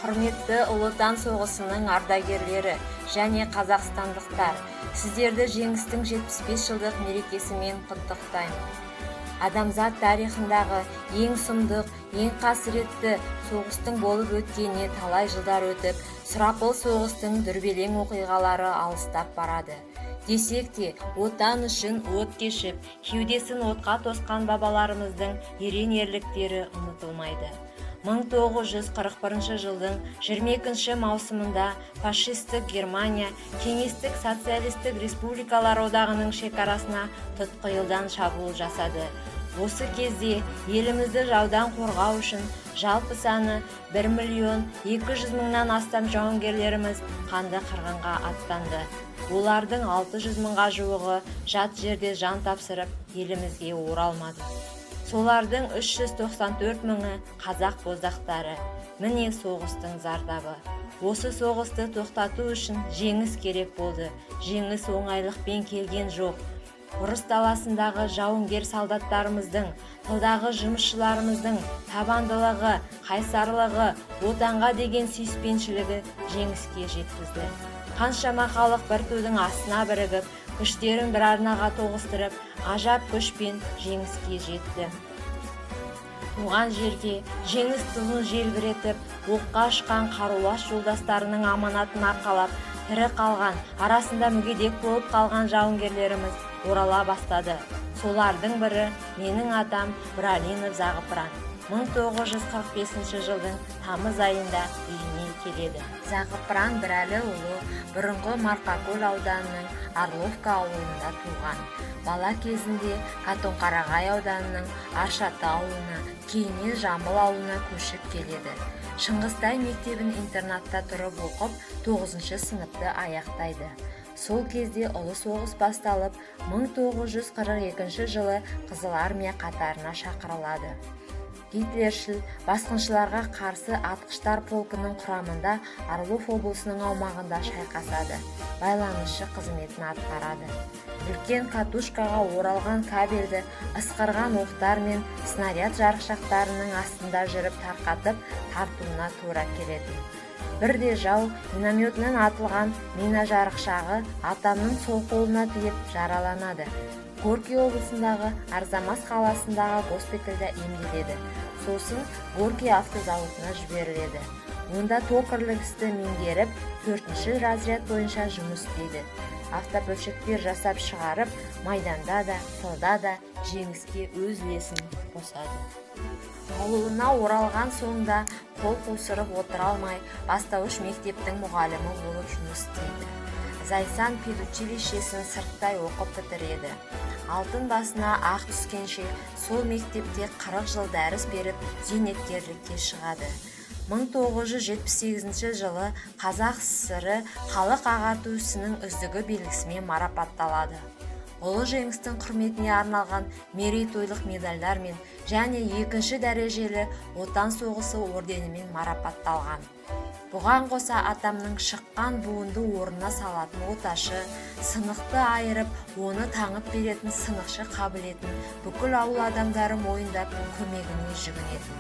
Құрметті Ұлы Отан соғысының ардагерлері және қазақстандықтар, сіздерді жеңістің 75 жылдық мерекесімен құттықтаймын. Адамзат тарихындағы ең сұмдық, ең қасіретті соғыстың болып өткеніне талай жылдар өтіп, сұрапыл соғыстың дүрбелең оқиғалары алыстап барады. Десек те, отан үшін от кешіп, кеудесін отқа тосқан бабаларымыздың ерен ерліктері ұмытылмайды. 1941 жылдың 22 маусымында фашистік Германия Кеңестік социалистік республикалар одағының шекарасына тұтқиылдан шабуыл жасады. Осы кезде елімізді жаудан қорғау үшін жалпы саны 1.200.000-нан астам жауынгерлеріміз қанды қырғынға аттанды. Олардың 600.000-ға жуығы жат жерде жан тапсырып, елімізге оралмады. Солардың 394.000-і қазақ боздақтары. Міне соғыстың зардабы. Осы соғысты тоқтату үшін жеңіс керек болды. Жеңіс оңайлықпен келген жоқ. Ұрыс даласындағы жауынгер солдаттарымыздың, тылдағы жұмысшыларымыздың табандылығы, қайсарлығы, отанға деген сүйіспеншілігі жеңіске жеткізді. Қаншама халық бір тудың астына бірігіп, күштерін бір арнаға тоғыстырып, ғажап күшпен жеңіске жетті. Туған жерге жеңіс туын желбіретіп, оққа ұшқан қарулас жолдастарының аманатын арқалап, тірі қалған, арасында мүгедек болып қалған жауынгерлеріміз орала бастады. Солардың бірі менің атам Бралинов Зағыпыран. 1945 жылдың тамыз айында үйіне келеді. Зағыпыран Бірәліұлы бұрынғы Марқакөл ауданының Орловка ауылында туған. Бала кезінде Қатонқарағай ауданының Аршаты ауылына, кейіннен Жамбыл ауылына көшіп келеді. Шыңғыстай мектебін интернатта тұрып оқып, 9 сыныпты аяқтайды. Сол кезде ұлы соғыс басталып, 1942 жылы Қызыл армия қатарына шақырылады. Гитлершіл басқыншыларға қарсы атқыштар полкінің құрамында Орлов облысының аумағында шайқасады. Байланысшы қызметін атқарады. Үлкен катушкаға оралған кабельді ысқырған оқтар мен снаряд жарықшақтарының астында жүріп тарқатып тартуына тура келеді. Бірде жау минометінен атылған мина жарықшағы атамның сол қолына тиіп жараланады. Горький облысындағы Арзамас қаласындағы госпитальда емделеді. Сосын Горький автозауытына жіберіледі. Онда токарлық істі меңгеріп, 4-ші разряд бойынша жұмыс істейді. Автобөлшектер жасап шығарып, майданда да, тылда да жеңіске өз үлесін қосады. Ауылына оралған соңда қол қусырып отыра алмай, бастауыш мектептің мұғалімі болып жұмыс істейді. Зайсан педучилищесін сырттай оқып бітіреді. Алтын басына ақ түскенше сол мектепте 40 жыл дәріс беріп, зейнеткерлікке шығады. 1978 жылы Қазақ ССР халық ағарту ісінің үздігі белгісімен марапатталады. Ұлы жеңістің құрметіне арналған мерейтойлық медальдармен және 2-ші дәрежелі Отан соғысы орденімен марапатталған. Бұған қоса атамның шыққан буынды орнына салатын оташы, сынықты айырып, оны таңып беретін сынықшы қабілетін бүкіл ауыл адамдары мойындап көмегіне жүгінетін.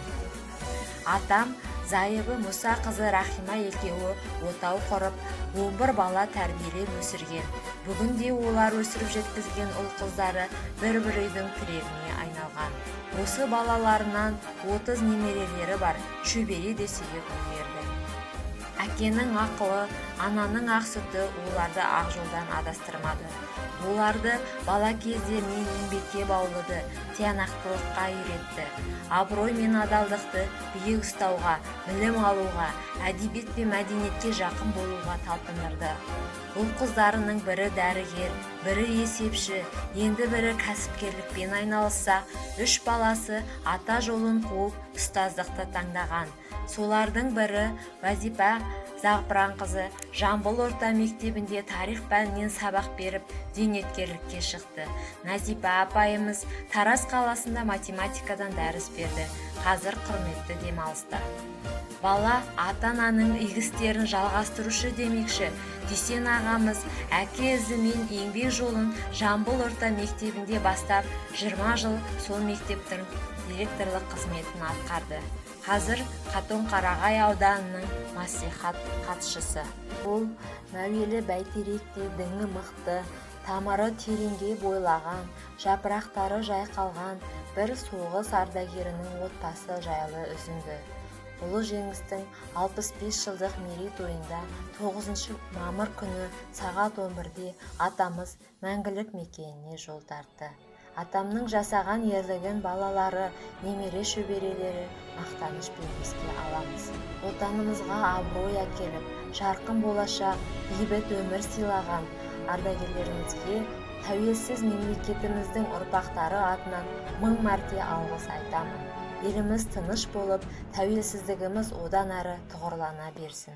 Атам зайыбы Мұса қызы Рахима екеуі отау құрып, 11 бала тәрбиелеп өсірген. Бүгінде олар өсіріп жеткізген ұл қыздары бір-бір үйдің тірегіне айналған. Осы балаларынан 30 немерелері бар, шөбере десеге көреді. Әкенің ақылы, ананың ақ сүті оларды ақ жолдан адастырмады. Оларды бала кездерінен еңбекке баулыды, тиянақтылыққа үйретті. Абырой мен адалдықты биік ұстауға, білім алуға, әдебиет пен мәдениетке жақын болуға талпындырды. Ұл қыздарының бірі дәрігер, бірі есепші, енді бірі кәсіпкерлікпен айналысса, 3 баласы ата жолын қуып ұстаздықты таңдаған. Солардың бірі Вазипа Зағыпыран қызы Жамбыл орта мектебінде тарих пәнінен сабақ беріп, зейнеткерлікке шықты. Назипа апайымыз Тараз қаласында математикадан дәріс берді. Қазір құрметті демалыста. Бала ата-ананың игі істерін жалғастырушы демекші, Дүйсен ағамыз әке ізімен еңбек жолын Жамбыл орта мектебінде бастап, 20 жыл сол мектептің директорлық қызметін атқарды. Қазір Қатон-Қарағай ауданының мәслихат хатшысы. Ол мәуелі бәйтеректе діңі мықты, тамыры тереңге бойлаған, жапырақтары жайқалған бір соғыс ардагерінің отбасы жайлы үзінді. Ұлы жеңістің 65 жылдық мерейтойында 9 мамыр күні сағат 11-де атамыз мәңгілік мекеніне жол тартты. Атамның жасаған ерлігін балалары, немере шөберелері мақтанышпен еске аламыз. Отанымызға абырой әкеліп, жарқын болашақ, бейбіт өмір сыйлаған ардагерлерімізге тәуелсіз мемлекетіміздің ұрпақтары атынан 1000 мәрте алғыс айтамын. Еліміз тыныш болып, тәуелсіздігіміз одан әрі тұғырлана берсін.